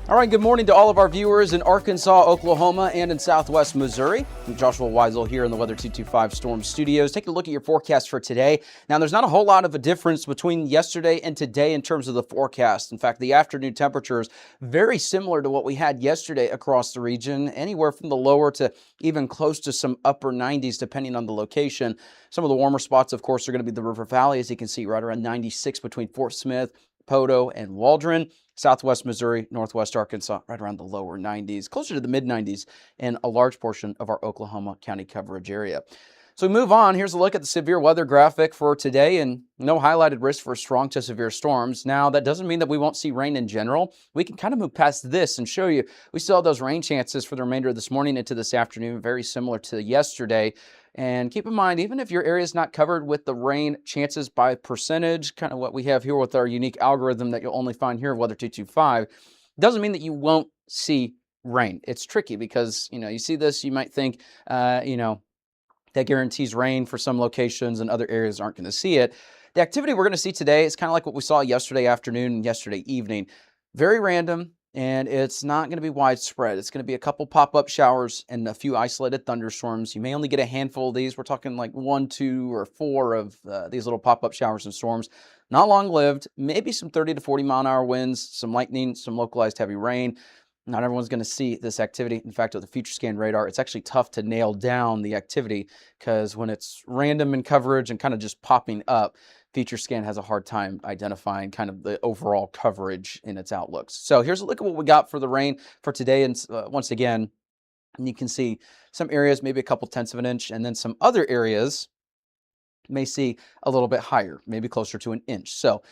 All right, good morning to all of our viewers in Arkansas, Oklahoma, and in Southwest Missouri. I'm Joshua Weisel here in the Weather 225 Storm Studios. Take a look at your forecast for today. Now, there's not a whole lot of a difference between yesterday and today in terms of the forecast. In fact, the afternoon temperatures very similar to what we had yesterday across the region, anywhere from the lower to even close to some upper 90s, depending on the location. Some of the warmer spots, of course, are going to be the River Valley, as you can see, right around 96 between Fort Smith, Poteau, and Waldron. Southwest Missouri, Northwest Arkansas, right around the lower 90s, closer to the mid 90s in a large portion of our Oklahoma County coverage area. So we move on. Here's a look at the severe weather graphic for today, and no highlighted risk for strong to severe storms. Now, that doesn't mean that we won't see rain in general. We can kind of move past this and show you we still have those rain chances for the remainder of this morning into this afternoon, very similar to yesterday. And keep in mind, even if your area is not covered with the rain chances by percentage, kind of what we have here with our unique algorithm that you'll only find here at Weather 225, doesn't mean that you won't see rain. It's tricky because, you see this, you might think, that guarantees rain for some locations and other areas aren't going to see it. The activity we're going to see today is kind of like what we saw yesterday afternoon and yesterday evening. Very random. And it's not going to be widespread. It's going to be a couple pop-up showers and a few isolated thunderstorms. You may only get a handful of these. We're talking like 1, 2, or 4 of these little pop-up showers and storms. Not long-lived, maybe some 30 to 40-mile-an-hour winds, some lightning, some localized heavy rain. Not everyone's going to see this activity. In fact, with the future scan radar, it's actually tough to nail down the activity because when it's random in coverage and kind of just popping up, Feature Scan has a hard time identifying kind of the overall coverage in its outlooks. So here's a look at what we got for the rain for today. And once again, you can see some areas, maybe a couple tenths of an inch, and then some other areas may see a little bit higher, maybe closer to an inch. So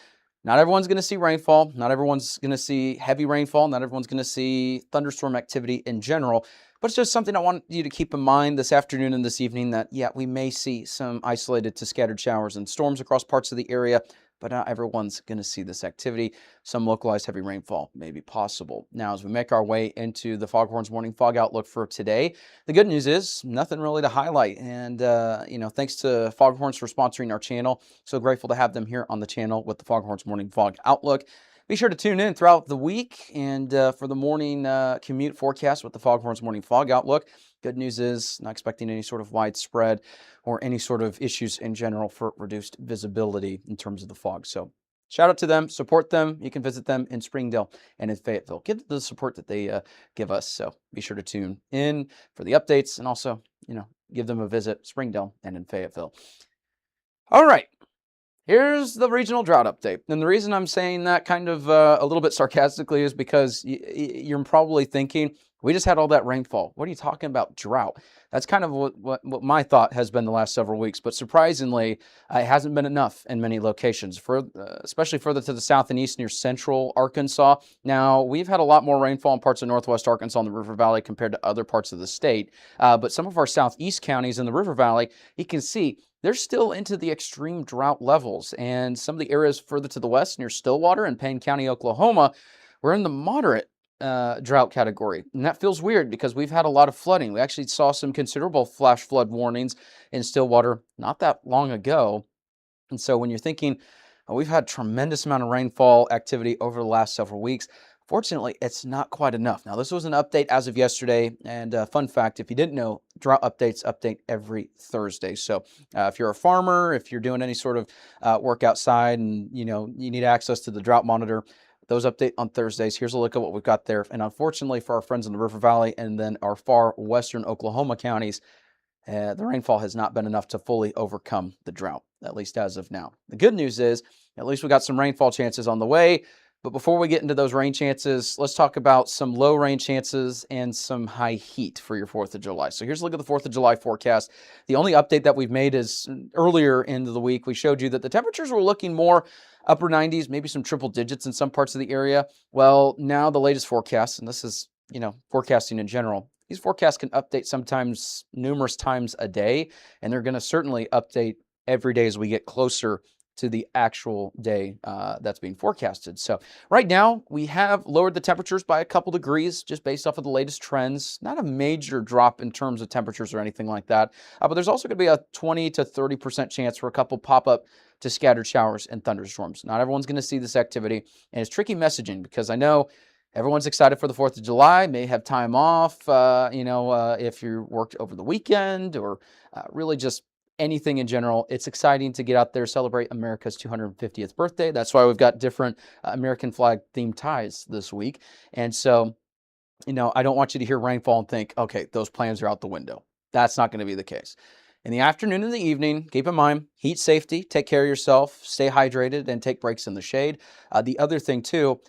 not everyone's going to see rainfall. Not everyone's going to see heavy rainfall. Not everyone's going to see thunderstorm activity in general. But it's just something I want you to keep in mind this afternoon and this evening that, yeah, we may see some isolated to scattered showers and storms across parts of the area, but not everyone's going to see this activity. Some localized heavy rainfall may be possible. Now, as we make our way into the Foghorns Morning Fog Outlook for today, the good news is nothing really to highlight. And, thanks to Foghorns for sponsoring our channel. So grateful to have them here on the channel with the Foghorns Morning Fog Outlook. Be sure to tune in throughout the week and for the morning commute forecast with the Foghorns Morning Fog Outlook. Good news is not expecting any sort of widespread or any sort of issues in general for reduced visibility in terms of the fog. So shout out to them, support them. You can visit them in Springdale and in Fayetteville. Give them the support that they give us. So be sure to tune in for the updates and also, give them a visit, Springdale and in Fayetteville. All right. Here's the regional drought update. And the reason I'm saying that kind of a little bit sarcastically is because you're probably thinking, we just had all that rainfall. What are you talking about, drought? That's kind of what my thought has been the last several weeks. But surprisingly, it hasn't been enough in many locations, especially further to the south and east near central Arkansas. Now, we've had a lot more rainfall in parts of northwest Arkansas and the River Valley compared to other parts of the state. But some of our southeast counties in the River Valley, you can see they're still into the extreme drought levels. And some of the areas further to the west near Stillwater and Payne County, Oklahoma, we're in the moderate drought category. And that feels weird because we've had a lot of flooding. We actually saw some considerable flash flood warnings in Stillwater not that long ago. And so when you're thinking, we've had tremendous amount of rainfall activity over the last several weeks, fortunately, it's not quite enough. Now, this was an update as of yesterday, and fun fact, if you didn't know, drought updates update every Thursday. So if you're a farmer, if you're doing any sort of work outside and, you need access to the drought monitor, those update on Thursdays. Here's a look at what we've got there. And unfortunately for our friends in the River Valley and then our far western Oklahoma counties, the rainfall has not been enough to fully overcome the drought, at least as of now. The good news is, at least we got some rainfall chances on the way. But before we get into those rain chances, let's talk about some low rain chances and some high heat for your 4th of July. So here's a look at the 4th of July forecast. The only update that we've made is earlier in the week, we showed you that the temperatures were looking more upper 90s, maybe some triple digits in some parts of the area. Well, now the latest forecast, and this is, forecasting in general, these forecasts can update sometimes numerous times a day, and they're going to certainly update every day as we get closer to the actual day that's being forecasted. So right now we have lowered the temperatures by a couple degrees just based off of the latest trends. Not a major drop in terms of temperatures or anything like that. But there's also going to be a 20 to 30% chance for a couple pop-up to scattered showers and thunderstorms. Not everyone's going to see this activity, and it's tricky messaging because I know everyone's excited for the 4th of July, may have time off, if you worked over the weekend or really just anything in general. It's exciting to get out there, celebrate America's 250th birthday. That's why we've got different American flag themed ties this week. And so, I don't want you to hear rainfall and think, okay, those plans are out the window. That's not going to be the case. In the afternoon and the evening, keep in mind, heat safety, take care of yourself, stay hydrated, and take breaks in the shade. The other thing too,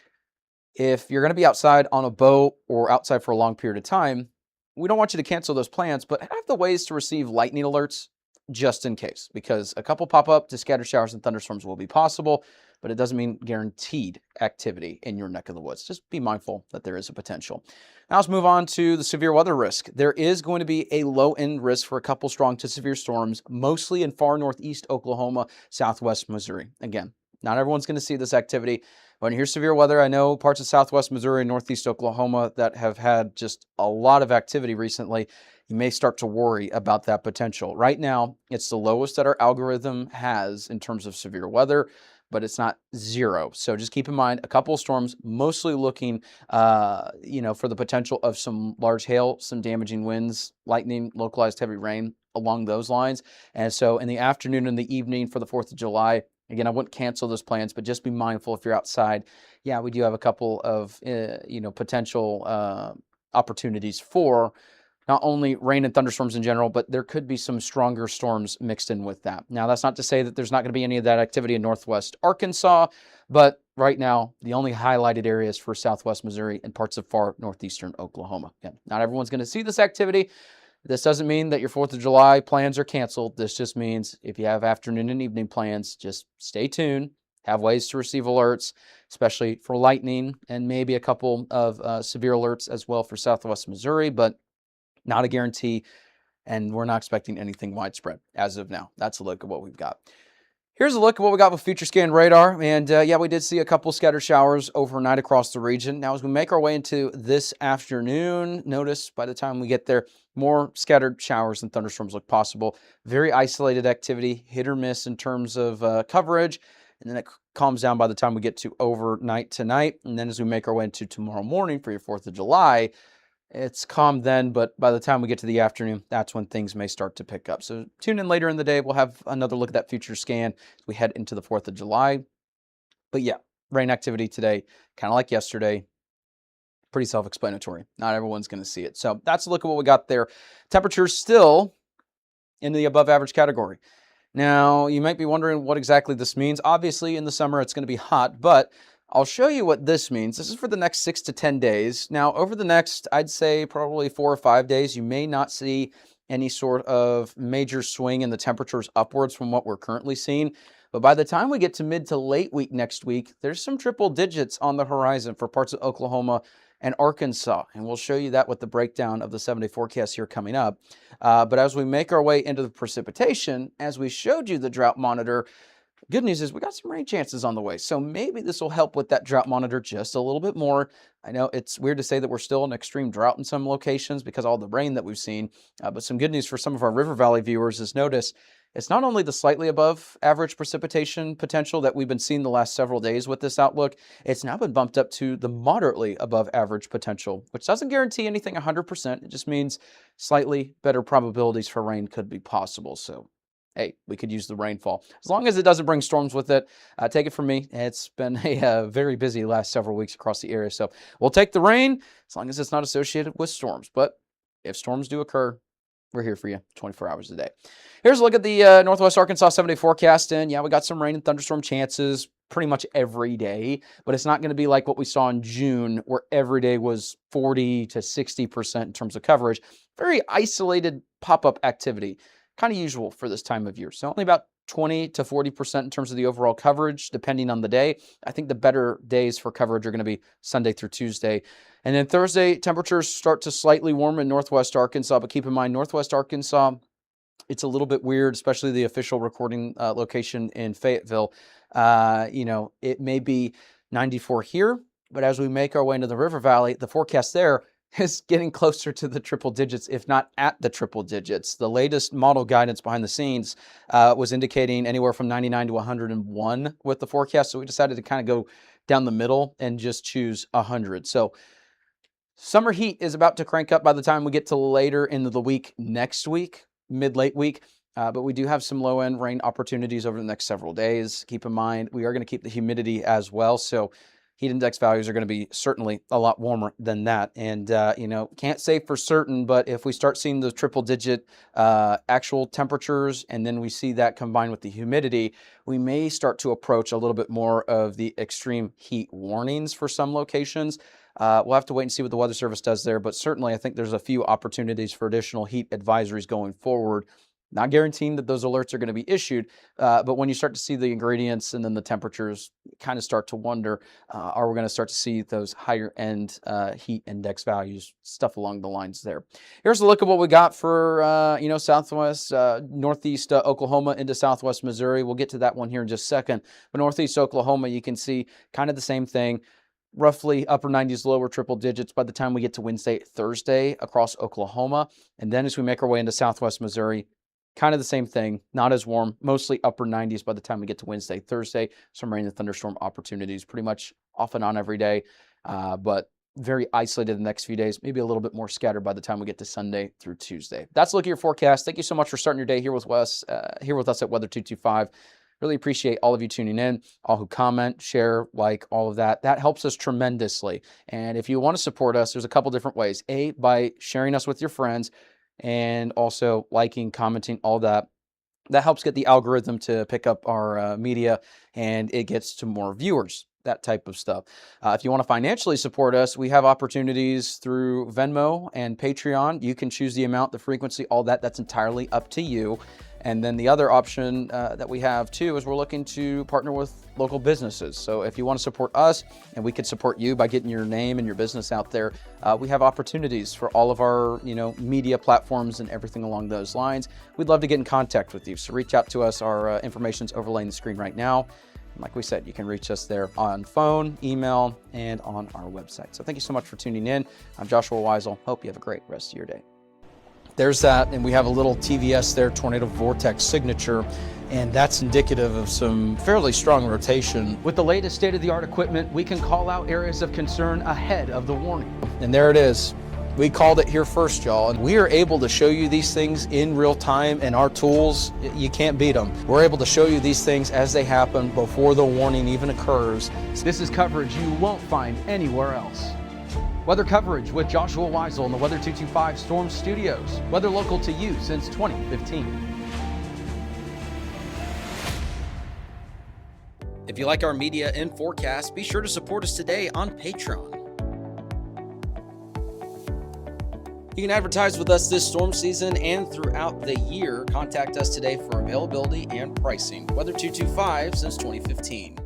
if you're going to be outside on a boat or outside for a long period of time, we don't want you to cancel those plans, but have the ways to receive lightning alerts just in case, because a couple pop-up to scattered showers and thunderstorms will be possible, but it doesn't mean guaranteed activity in your neck of the woods. Just be mindful that there is a potential. Now let's move on to the severe weather risk. There is going to be a low-end risk for a couple strong to severe storms, mostly in far northeast Oklahoma, southwest Missouri. Again, not everyone's going to see this activity. When you hear severe weather, I know parts of southwest Missouri and northeast Oklahoma that have had just a lot of activity recently. You may start to worry about that potential. Right now, it's the lowest that our algorithm has in terms of severe weather, but it's not zero. So just keep in mind a couple of storms, mostly looking, for the potential of some large hail, some damaging winds, lightning, localized heavy rain along those lines. And so in the afternoon and the evening for the 4th of July, again, I wouldn't cancel those plans, but just be mindful if you're outside. Yeah, we do have a couple of, potential opportunities for not only rain and thunderstorms in general, but there could be some stronger storms mixed in with that. Now, that's not to say that there's not going to be any of that activity in northwest Arkansas, but right now, the only highlighted areas for southwest Missouri and parts of far northeastern Oklahoma. Again, not everyone's going to see this activity. This doesn't mean that your 4th of July plans are canceled. This just means if you have afternoon and evening plans, just stay tuned, have ways to receive alerts, especially for lightning and maybe a couple of severe alerts as well for southwest Missouri, but not a guarantee, and we're not expecting anything widespread as of now. That's a look at what we've got. Here's a look at what we got with Future Scan Radar, and we did see a couple scattered showers overnight across the region. Now, as we make our way into this afternoon, notice by the time we get there, more scattered showers and thunderstorms look possible. Very isolated activity, hit or miss in terms of coverage, and then it calms down by the time we get to overnight tonight. And then as we make our way into tomorrow morning for your 4th of July, it's calm then, but by the time we get to the afternoon, that's when things may start to pick up. So tune in later in the day. We'll have another look at that future scan as we head into the 4th of July. But yeah, rain activity today, kind of like yesterday, pretty self-explanatory. Not everyone's going to see it. So that's a look at what we got there. Temperatures still in the above average category. Now, you might be wondering what exactly this means. Obviously, in the summer, it's going to be hot, but I'll show you what this means. This is for the next 6 to 10 days. Now, over the next, I'd say probably 4 or 5 days, you may not see any sort of major swing in the temperatures upwards from what we're currently seeing. But by the time we get to mid to late week next week, there's some triple digits on the horizon for parts of Oklahoma and Arkansas. And we'll show you that with the breakdown of the 7-day forecast here coming up. But as we make our way into the precipitation, as we showed you the drought monitor, good news is we got some rain chances on the way. So maybe this will help with that drought monitor just a little bit more. I know it's weird to say that we're still in extreme drought in some locations because of all the rain that we've seen. But some good news for some of our River Valley viewers is notice it's not only the slightly above average precipitation potential that we've been seeing the last several days with this outlook, it's now been bumped up to the moderately above average potential, which doesn't guarantee anything 100%. It just means slightly better probabilities for rain could be possible. So hey, we could use the rainfall. As long as it doesn't bring storms with it, take it from me. It's been a very busy last several weeks across the area. So we'll take the rain as long as it's not associated with storms. But if storms do occur, we're here for you 24 hours a day. Here's a look at the Northwest Arkansas 7-day forecast. And yeah, we got some rain and thunderstorm chances pretty much every day, but it's not going to be like what we saw in June where every day was 40 to 60% in terms of coverage. Very isolated pop-up activity. Kind of usual for this time of year. So only about 20 to 40% in terms of the overall coverage, depending on the day. I think the better days for coverage are going to be Sunday through Tuesday. And then Thursday, temperatures start to slightly warm in Northwest Arkansas, but keep in mind, Northwest Arkansas, it's a little bit weird, especially the official recording location in Fayetteville. It may be 94 here, but as we make our way into the River Valley, the forecast there, is getting closer to the triple digits, if not at the triple digits. The latest model guidance behind the scenes was indicating anywhere from 99 to 101 with the forecast. So we decided to kind of go down the middle and just choose 100. So summer heat is about to crank up by the time we get to later in the week next week, mid-late week. But we do have some low-end rain opportunities over the next several days. Keep in mind, we are going to keep the humidity as well. So heat index values are going to be certainly a lot warmer than that. And, can't say for certain, but if we start seeing the triple-digit actual temperatures and then we see that combined with the humidity, we may start to approach a little bit more of the extreme heat warnings for some locations. We'll have to wait and see what the Weather Service does there, but certainly I think there's a few opportunities for additional heat advisories going forward. Not guaranteeing that those alerts are going to be issued, but when you start to see the ingredients and then the temperatures, kind of start to wonder, are we going to start to see those higher end heat index values, stuff along the lines there. Here's a look at what we got for, southwest, northeast Oklahoma into southwest Missouri. We'll get to that one here in just a second. But northeast Oklahoma, you can see kind of the same thing. Roughly upper 90s, lower triple digits by the time we get to Wednesday, Thursday across Oklahoma. And then as we make our way into southwest Missouri, kind of the same thing, not as warm, mostly upper 90s by the time we get to Wednesday, Thursday. Some rain and thunderstorm opportunities pretty much off and on every day, but very isolated the next few days, maybe a little bit more scattered by the time we get to Sunday through Tuesday. That's a look at your forecast. Thank you so much for starting your day here with us at Weather 225. Really appreciate all of you tuning in, all who comment, share, like, all of that. That helps us tremendously. And if you want to support us, there's a couple different ways. A, by sharing us with your friends, and also liking, commenting, all that. That helps get the algorithm to pick up our media, and it gets to more viewers, that type of stuff. If you want to financially support us, we have opportunities through Venmo and Patreon. You can choose the amount, the frequency, all that. That's entirely up to you. And then the other option that we have too is we're looking to partner with local businesses. So if you want to support us and we could support you by getting your name and your business out there, we have opportunities for all of our media platforms and everything along those lines. We'd love to get in contact with you. So reach out to us. Our information's overlaying the screen right now. And like we said, you can reach us there on phone, email, and on our website. So thank you so much for tuning in. I'm Joshua Weisel. Hope you have a great rest of your day. There's that, and we have a little TVS there, tornado vortex signature, and that's indicative of some fairly strong rotation. With the latest state-of-the-art equipment, we can call out areas of concern ahead of the warning. And there it is. We called it here first, y'all, and we are able to show you these things in real time, and our tools, you can't beat them. We're able to show you these things as they happen before the warning even occurs. This is coverage you won't find anywhere else. Weather coverage with Joshua Weisel in the Weather 225 Storm Studios. Weather local to you since 2015. If you like our media and forecast, be sure to support us today on Patreon. You can advertise with us this storm season and throughout the year. Contact us today for availability and pricing. Weather 225 since 2015.